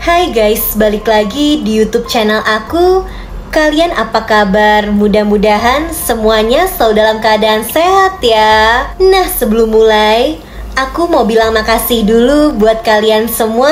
Hai guys, balik lagi di YouTube channel aku. Kalian apa kabar? Mudah-mudahan semuanya selalu dalam keadaan sehat ya. Nah, sebelum mulai, aku mau bilang makasih dulu buat kalian semua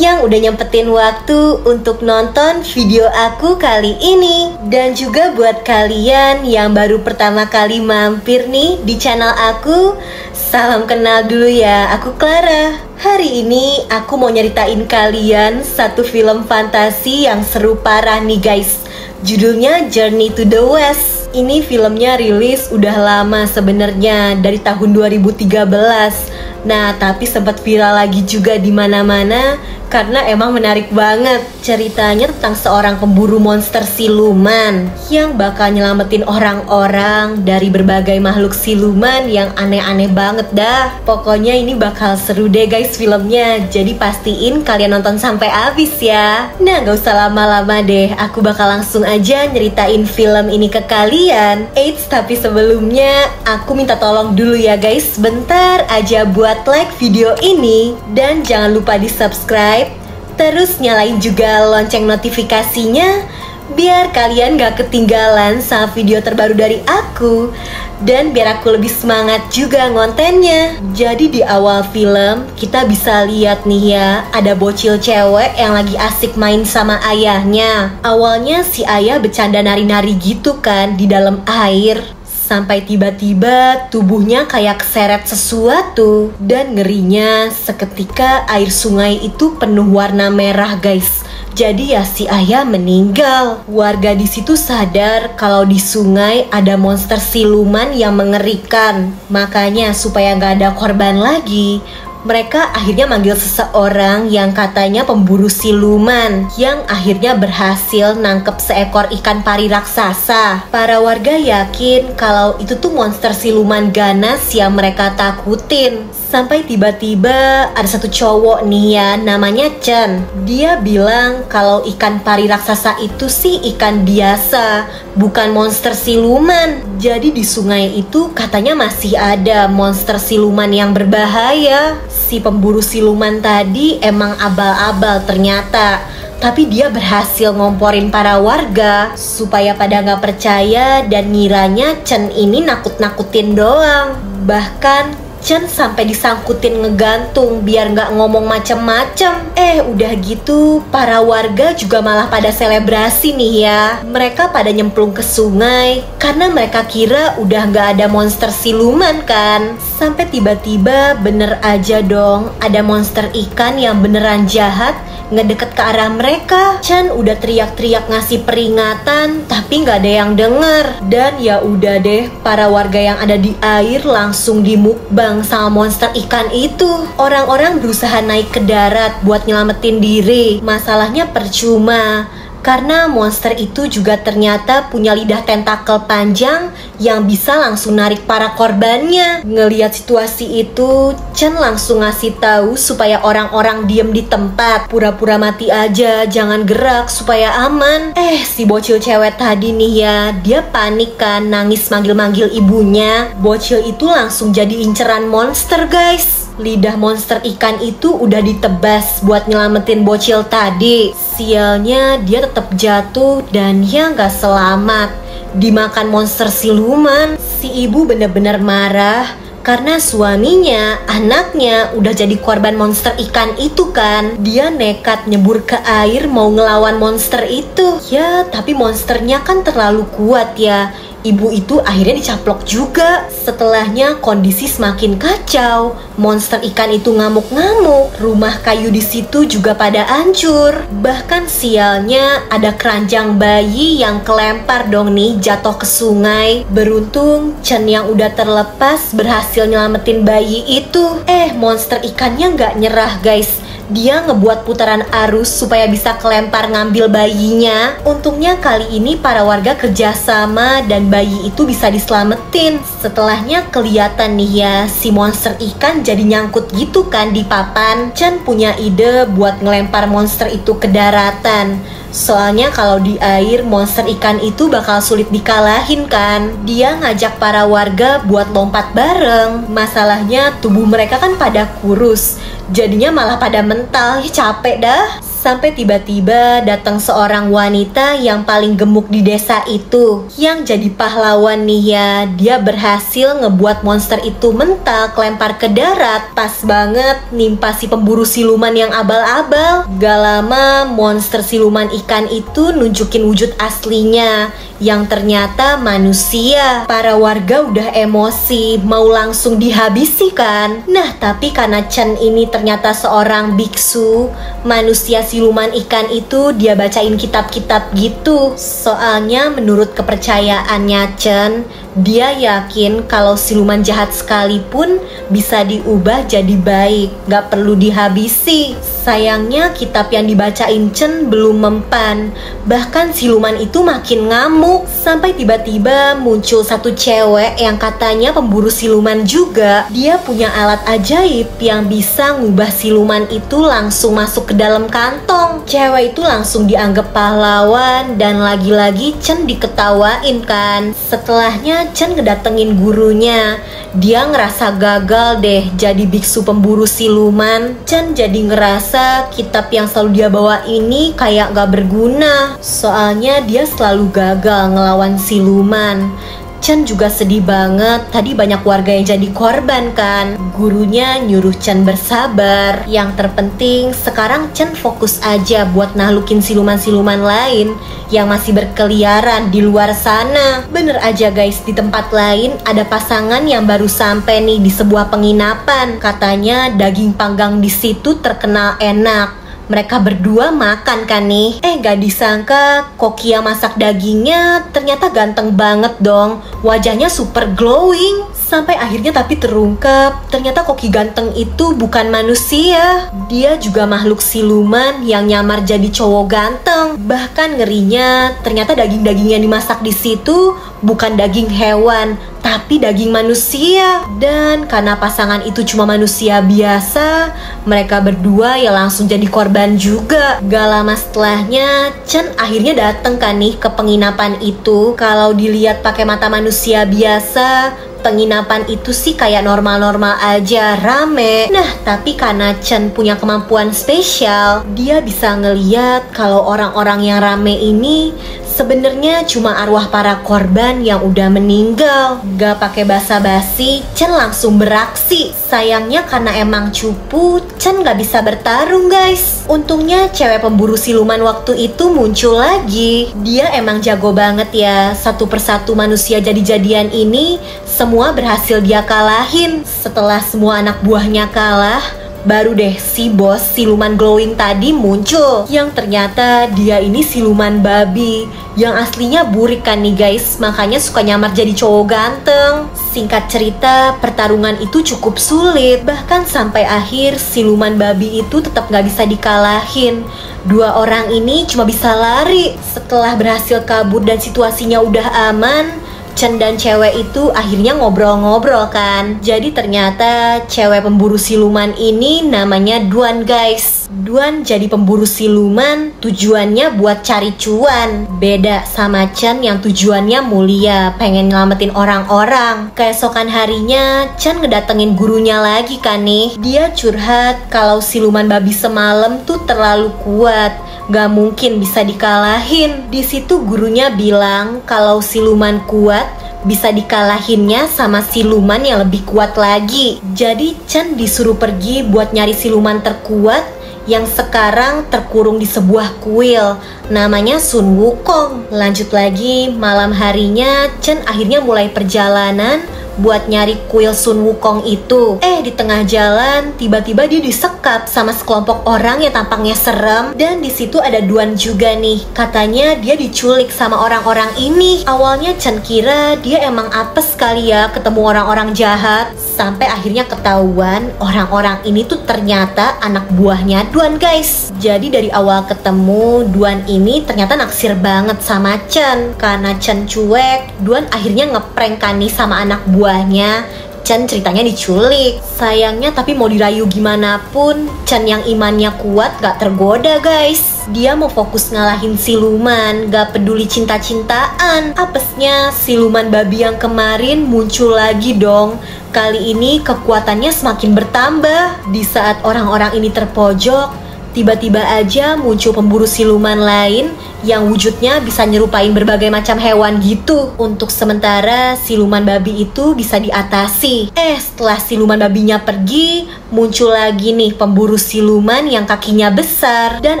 yang udah nyempetin waktu untuk nonton video aku kali ini. Dan juga buat kalian yang baru pertama kali mampir nih di channel aku, salam kenal dulu ya, aku Clara. Hari ini aku mau nyeritain kalian satu film fantasi yang seru parah nih guys. Judulnya Journey to the West. Ini filmnya rilis udah lama sebenarnya, dari tahun 2013. Nah, tapi sempat viral lagi juga di mana-mana karena emang menarik banget. Ceritanya tentang seorang pemburu monster siluman yang bakal nyelamatin orang-orang dari berbagai makhluk siluman yang aneh-aneh banget dah. Pokoknya ini bakal seru deh guys filmnya. Jadi pastiin kalian nonton sampai habis ya. Nah, gak usah lama-lama deh, aku bakal langsung aja nyeritain film ini ke kalian. Eits, tapi sebelumnya aku minta tolong dulu ya guys, bentar aja buat like video ini dan jangan lupa di subscribe, terus nyalain juga lonceng notifikasinya biar kalian gak ketinggalan sama video terbaru dari aku dan biar aku lebih semangat juga ngontennya. Jadi di awal film kita bisa lihat nih ya, ada bocil cewek yang lagi asik main sama ayahnya. Awalnya si ayah bercanda nari-nari gitu kan di dalam air, sampai tiba-tiba tubuhnya kayak keseret sesuatu dan ngerinya seketika air sungai itu penuh warna merah guys. Jadi ya si ayah meninggal. Warga di situ sadar kalau di sungai ada monster siluman yang mengerikan. Makanya supaya nggak ada korban lagi, mereka akhirnya manggil seseorang yang katanya pemburu siluman, yang akhirnya berhasil nangkep seekor ikan pari raksasa. Para warga yakin kalau itu tuh monster siluman ganas yang mereka takutin. Sampai tiba-tiba ada satu cowok nih ya, namanya Chen. Dia bilang kalau ikan pari raksasa itu sih ikan biasa, bukan monster siluman. Jadi di sungai itu katanya masih ada monster siluman yang berbahaya. Si pemburu siluman tadi emang abal-abal ternyata, tapi dia berhasil ngomporin para warga supaya pada nggak percaya dan ngiranya Chen ini nakut-nakutin doang. Bahkan Chen sampai disangkutin ngegantung biar nggak ngomong macem-macem. Udah gitu para warga juga malah pada selebrasi nih ya. Mereka pada nyemplung ke sungai karena mereka kira udah nggak ada monster siluman kan. Sampai tiba-tiba bener aja dong, ada monster ikan yang beneran jahat ngedeket ke arah mereka. Chen udah teriak-teriak ngasih peringatan tapi nggak ada yang denger. Dan ya udah deh, para warga yang ada di air langsung dimukbang sama monster ikan itu. Orang-orang berusaha naik ke darat buat nyelamatin diri. Masalahnya percuma, karena monster itu juga ternyata punya lidah tentakel panjang yang bisa langsung narik para korbannya. Ngelihat situasi itu, Chen langsung ngasih tahu supaya orang-orang diem di tempat, pura-pura mati aja, jangan gerak supaya aman. Si bocil cewek tadi nih ya, dia panik kan, nangis manggil-manggil ibunya. Bocil itu langsung jadi inceran monster guys. Lidah monster ikan itu udah ditebas buat nyelamatin bocil tadi. Sialnya dia tetap jatuh dan ya nggak selamat, dimakan monster siluman. Si ibu bener-bener marah karena suaminya, anaknya udah jadi korban monster ikan itu kan. Dia nekat nyebur ke air mau ngelawan monster itu. Ya tapi monsternya kan terlalu kuat ya. Ibu itu akhirnya dicaplok juga. Setelahnya kondisi semakin kacau. Monster ikan itu ngamuk-ngamuk. Rumah kayu di situ juga pada hancur. Bahkan sialnya ada keranjang bayi yang kelempar dong nih, jatuh ke sungai. Beruntung Chen yang udah terlepas berhasil nyelamatin bayi itu. Monster ikannya nggak nyerah guys. Dia ngebuat putaran arus supaya bisa kelempar ngambil bayinya. Untungnya kali ini para warga kerjasama dan bayi itu bisa diselamatin. Setelahnya kelihatan nih ya, si monster ikan jadi nyangkut gitu kan di papan. Chen punya ide buat ngelempar monster itu ke daratan. Soalnya kalau di air monster ikan itu bakal sulit dikalahin kan. Dia ngajak para warga buat lompat bareng. Masalahnya tubuh mereka kan pada kurus, jadinya malah pada mental. Capek dah. Sampai tiba-tiba datang seorang wanita yang paling gemuk di desa itu, yang jadi pahlawan nih ya. Dia berhasil ngebuat monster itu mental, kelempar ke darat. Pas banget nimpa si pemburu siluman yang abal-abal. Gak lama monster siluman ikan itu nunjukin wujud aslinya, yang ternyata manusia. Para warga udah emosi, mau langsung dihabisi kan. Nah tapi karena Chen ini ternyata seorang biksu, manusia siluman ikan itu dia bacain kitab-kitab gitu. Soalnya menurut kepercayaannya Chen, dia yakin kalau siluman jahat sekalipun bisa diubah jadi baik, gak perlu dihabisi. Sayangnya kitab yang dibacain Chen belum mempan. Bahkan siluman itu makin ngamuk. Sampai tiba-tiba muncul satu cewek yang katanya pemburu siluman juga. Dia punya alat ajaib yang bisa ngubah siluman itu langsung masuk ke dalam kantong. Cewek itu langsung dianggap pahlawan dan lagi-lagi Chen diketawain kan. Setelahnya Chen ngedatengin gurunya. Dia ngerasa gagal deh jadi biksu pemburu siluman. Chen jadi ngerasa kitab yang selalu dia bawa ini kayak gak berguna. Soalnya dia selalu gagal ngelawan siluman. Chen juga sedih banget, tadi banyak warga yang jadi korban kan. Gurunya nyuruh Chen bersabar. Yang terpenting sekarang Chen fokus aja buat nahlukin siluman-siluman lain yang masih berkeliaran di luar sana. Bener aja guys, di tempat lain ada pasangan yang baru sampai nih di sebuah penginapan. Katanya daging panggang di situ terkenal enak. Mereka berdua makan kan nih. Gak disangka koki yang masak dagingnya ternyata ganteng banget dong. Wajahnya super glowing. Sampai akhirnya tapi terungkap ternyata koki ganteng itu bukan manusia. Dia juga makhluk siluman yang nyamar jadi cowok ganteng. Bahkan ngerinya ternyata daging-daging yang dimasak di situ bukan daging hewan, tapi daging manusia. Dan karena pasangan itu cuma manusia biasa, mereka berdua ya langsung jadi korban juga. Gak lama setelahnya Chen akhirnya dateng kan nih ke penginapan itu. Kalau dilihat pakai mata manusia biasa, penginapan itu sih kayak normal-normal aja, rame. Nah tapi karena Chen punya kemampuan spesial, dia bisa ngeliat kalau orang-orang yang rame ini sebenarnya cuma arwah para korban yang udah meninggal. Gak pakai basa-basi, Chen langsung beraksi. Sayangnya karena emang cupu, Chen gak bisa bertarung guys. Untungnya cewek pemburu siluman waktu itu muncul lagi. Dia emang jago banget ya. Satu persatu manusia jadi-jadian ini semua berhasil dia kalahin. Setelah semua anak buahnya kalah, baru deh si bos siluman glowing tadi muncul, yang ternyata dia ini siluman babi yang aslinya burik kan nih guys, makanya suka nyamar jadi cowok ganteng. Singkat cerita, pertarungan itu cukup sulit. Bahkan sampai akhir siluman babi itu tetap gak bisa dikalahin. Dua orang ini cuma bisa lari. Setelah berhasil kabur dan situasinya udah aman, Chen dan cewek itu akhirnya ngobrol-ngobrol kan. Jadi ternyata cewek pemburu siluman ini namanya Duan guys. Duan jadi pemburu siluman tujuannya buat cari cuan. Beda sama Chen yang tujuannya mulia, pengen nyelamatin orang-orang. Keesokan harinya Chen ngedatengin gurunya lagi kan nih. Dia curhat kalau siluman babi semalam tuh terlalu kuat, gak mungkin bisa dikalahin. Di situ gurunya bilang kalau siluman kuat bisa dikalahinnya sama siluman yang lebih kuat lagi. Jadi Chen disuruh pergi buat nyari siluman terkuat yang sekarang terkurung di sebuah kuil, namanya Sun Wukong. Lanjut lagi, malam harinya Chen akhirnya mulai perjalanan buat nyari kuil Sun Wukong itu. Di tengah jalan tiba-tiba dia disekap sama sekelompok orang yang tampaknya serem. Dan di situ ada Duan juga nih. Katanya dia diculik sama orang-orang ini. Awalnya Chen kira dia emang apes kali ya ketemu orang-orang jahat. Sampai akhirnya ketahuan orang-orang ini tuh ternyata anak buahnya Duan guys. Jadi dari awal ketemu, Duan ini ternyata naksir banget sama Chen. Karena Chen cuek, Duan akhirnya ngeprank kan nih sama anak buahnya. Chen ceritanya diculik. Sayangnya tapi mau dirayu gimana pun, Chen yang imannya kuat gak tergoda guys. Dia mau fokus ngalahin siluman, gak peduli cinta-cintaan. Apesnya siluman babi yang kemarin muncul lagi dong. Kali ini kekuatannya semakin bertambah. Di saat orang-orang ini terpojok, tiba-tiba aja muncul pemburu siluman lain yang wujudnya bisa nyerupain berbagai macam hewan gitu. Untuk sementara siluman babi itu bisa diatasi. Setelah siluman babinya pergi, muncul lagi nih pemburu siluman yang kakinya besar. Dan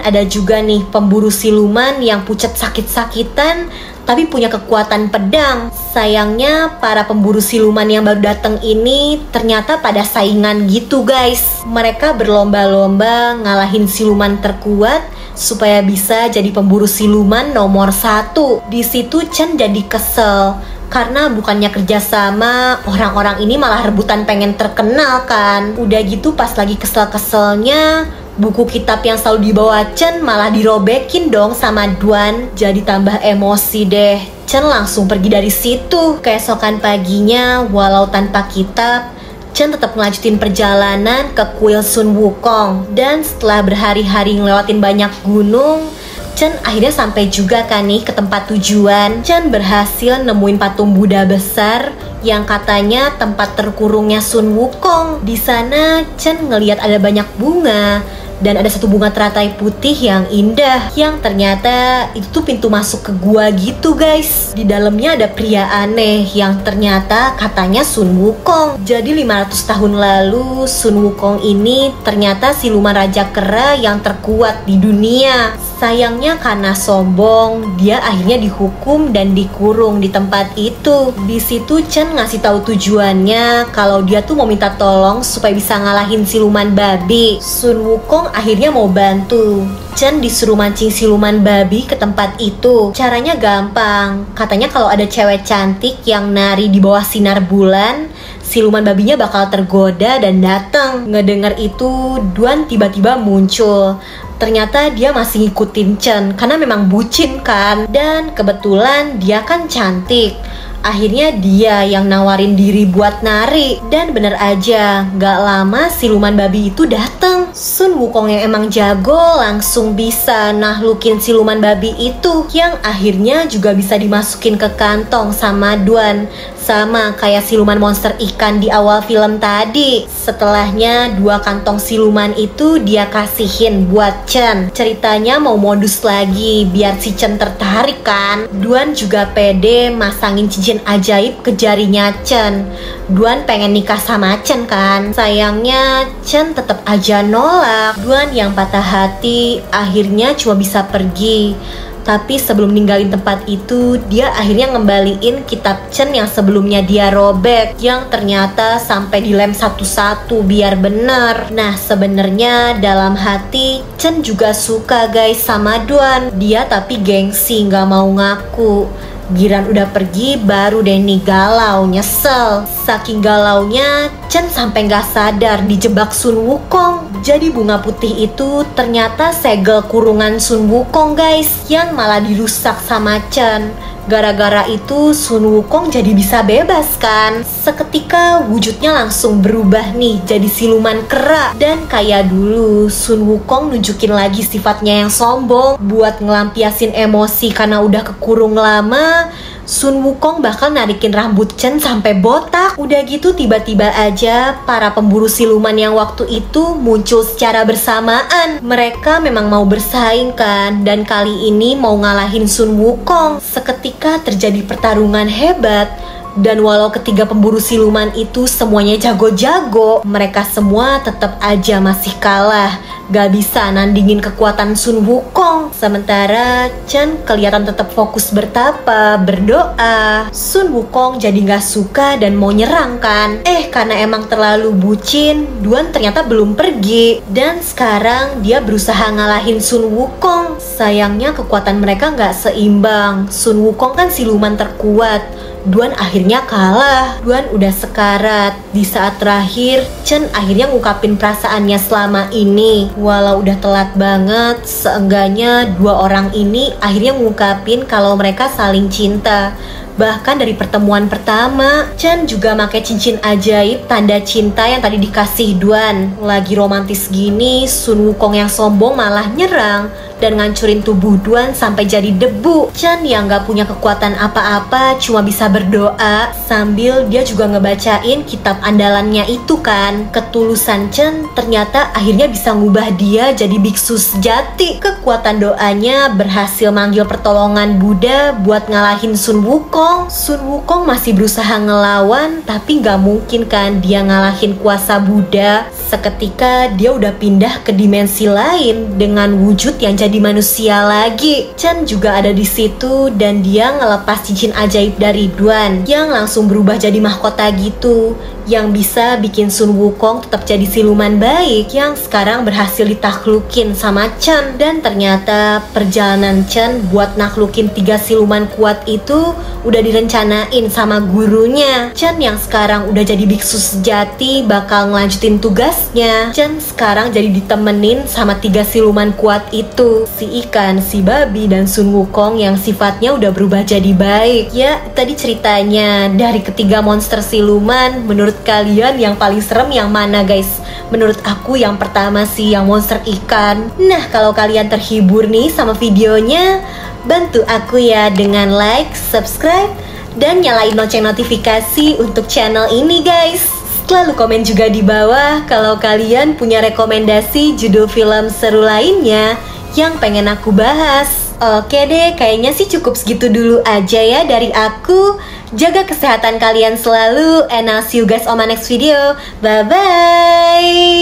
ada juga nih pemburu siluman yang pucat sakit-sakitan tapi punya kekuatan pedang. Sayangnya para pemburu siluman yang baru datang ini ternyata pada saingan gitu guys. Mereka berlomba-lomba ngalahin siluman terkuat supaya bisa jadi pemburu siluman nomor 1. Di situ Chen jadi kesel karena bukannya kerjasama, orang-orang ini malah rebutan pengen terkenal kan. Udah gitu pas lagi kesel-keselnya, buku kitab yang selalu dibawa Chen malah dirobekin dong sama Duan. Jadi tambah emosi deh. Chen langsung pergi dari situ. Keesokan paginya, walau tanpa kitab, Chen tetap ngelanjutin perjalanan ke kuil Sun Wukong. Dan setelah berhari-hari ngelewatin banyak gunung, Chen akhirnya sampai juga kan nih ke tempat tujuan. Chen berhasil nemuin patung Buddha besar yang katanya tempat terkurungnya Sun Wukong. Di sana Chen ngelihat ada banyak bunga dan ada satu bunga teratai putih yang indah, yang ternyata itu tuh pintu masuk ke gua gitu guys. Di dalamnya ada pria aneh yang ternyata katanya Sun Wukong. Jadi 500 tahun lalu Sun Wukong ini ternyata siluman raja kera yang terkuat di dunia. Sayangnya karena sombong, dia akhirnya dihukum dan dikurung di tempat itu. Di situ Chen ngasih tahu tujuannya kalau dia tuh mau minta tolong supaya bisa ngalahin siluman babi. Sun Wukong akhirnya mau bantu. Chen disuruh mancing siluman babi ke tempat itu. Caranya gampang. Katanya kalau ada cewek cantik yang nari di bawah sinar bulan, siluman babinya bakal tergoda dan datang. Ngedengar itu, Duan tiba-tiba muncul. Ternyata dia masih ngikutin Chen karena memang bucin kan. Dan kebetulan dia kan cantik. Akhirnya dia yang nawarin diri buat nari. Dan bener aja, gak lama siluman babi itu datang. Sun Wukong yang emang jago langsung bisa nahlukin siluman babi itu, yang akhirnya juga bisa dimasukin ke kantong sama Duan. Sama kayak siluman monster ikan di awal film tadi. Setelahnya 2 kantong siluman itu dia kasihin buat Chen. Ceritanya mau modus lagi biar si Chen tertarik kan. Duan juga pede masangin cincin ajaib ke jarinya Chen. Duan pengen nikah sama Chen kan. Sayangnya Chen tetap aja nolak. Duan yang patah hati akhirnya cuma bisa pergi. Tapi sebelum ninggalin tempat itu, dia akhirnya ngembaliin kitab Chen yang sebelumnya dia robek, yang ternyata sampai dilem satu-satu biar bener. Nah sebenarnya dalam hati Chen juga suka guys sama Duan. Dia tapi gengsi nggak mau ngaku. Giran udah pergi baru deh nih galau, nyesel. Saking galaunya Chen sampai nggak sadar dijebak Sun Wukong. Jadi bunga putih itu ternyata segel kurungan Sun Wukong guys, yang malah dirusak sama Chen. Gara-gara itu Sun Wukong jadi bisa bebas kan. Seketika wujudnya langsung berubah nih jadi siluman kera. Dan kayak dulu Sun Wukong nunjukin lagi sifatnya yang sombong. Buat ngelampiasin emosi karena udah kekurung lama, Sun Wukong bakal narikin rambut Chen sampai botak. Udah gitu tiba-tiba aja para pemburu siluman yang waktu itu muncul secara bersamaan. Mereka memang mau bersaing kan, dan kali ini mau ngalahin Sun Wukong. Seketika terjadi pertarungan hebat. Dan walau ketiga pemburu siluman itu semuanya jago-jago, mereka semua tetap aja masih kalah. Gak bisa nandingin kekuatan Sun Wukong. Sementara Chen kelihatan tetap fokus bertapa, berdoa. Sun Wukong jadi gak suka dan mau nyerang kan. Karena emang terlalu bucin, Duan ternyata belum pergi. Dan sekarang dia berusaha ngalahin Sun Wukong. Sayangnya kekuatan mereka gak seimbang. Sun Wukong kan siluman terkuat, Duan akhirnya kalah. Duan udah sekarat. Di saat terakhir Chen akhirnya ngungkapin perasaannya selama ini. Walau udah telat banget, seenggaknya 2 orang ini akhirnya ngungkapin kalau mereka saling cinta. Bahkan dari pertemuan pertama, Chan juga pakai cincin ajaib tanda cinta yang tadi dikasih Duan. Lagi romantis gini, Sun Wukong yang sombong malah nyerang dan ngancurin tubuh Duan sampai jadi debu. Chan yang gak punya kekuatan apa-apa cuma bisa berdoa sambil dia juga ngebacain kitab andalannya itu kan. Ketulusan Chan ternyata akhirnya bisa ngubah dia jadi biksu sejati. Kekuatan doanya berhasil manggil pertolongan Buddha buat ngalahin Sun Wukong. Sun Wukong masih berusaha ngelawan, tapi gak mungkin kan dia ngalahin kuasa Buddha. Seketika dia udah pindah ke dimensi lain dengan wujud yang jadi manusia lagi. Chan juga ada di situ dan dia ngelepas cincin ajaib dari Duan yang langsung berubah jadi mahkota gitu, yang bisa bikin Sun Wukong tetap jadi siluman baik yang sekarang berhasil ditaklukin sama Chan. Dan ternyata perjalanan Chan buat naklukin 3 siluman kuat itu udah direncanain sama gurunya. Chan yang sekarang udah jadi biksu sejati bakal ngelanjutin tugasnya. Chan sekarang jadi ditemenin sama 3 siluman kuat itu, si ikan, si babi, dan Sun Wukong yang sifatnya udah berubah jadi baik. Ya, tadi ceritanya dari ketiga monster siluman, menurut kalian yang paling serem yang mana guys? Menurut aku yang pertama sih, yang monster ikan. Nah, kalau kalian terhibur nih sama videonya, bantu aku ya dengan like, subscribe, dan nyalain lonceng notifikasi untuk channel ini guys. Lalu komen juga di bawah kalau kalian punya rekomendasi judul film seru lainnya yang pengen aku bahas. Oke deh, kayaknya sih cukup segitu dulu aja ya dari aku. Jaga kesehatan kalian selalu, and I'll see you guys on my next video. Bye-bye.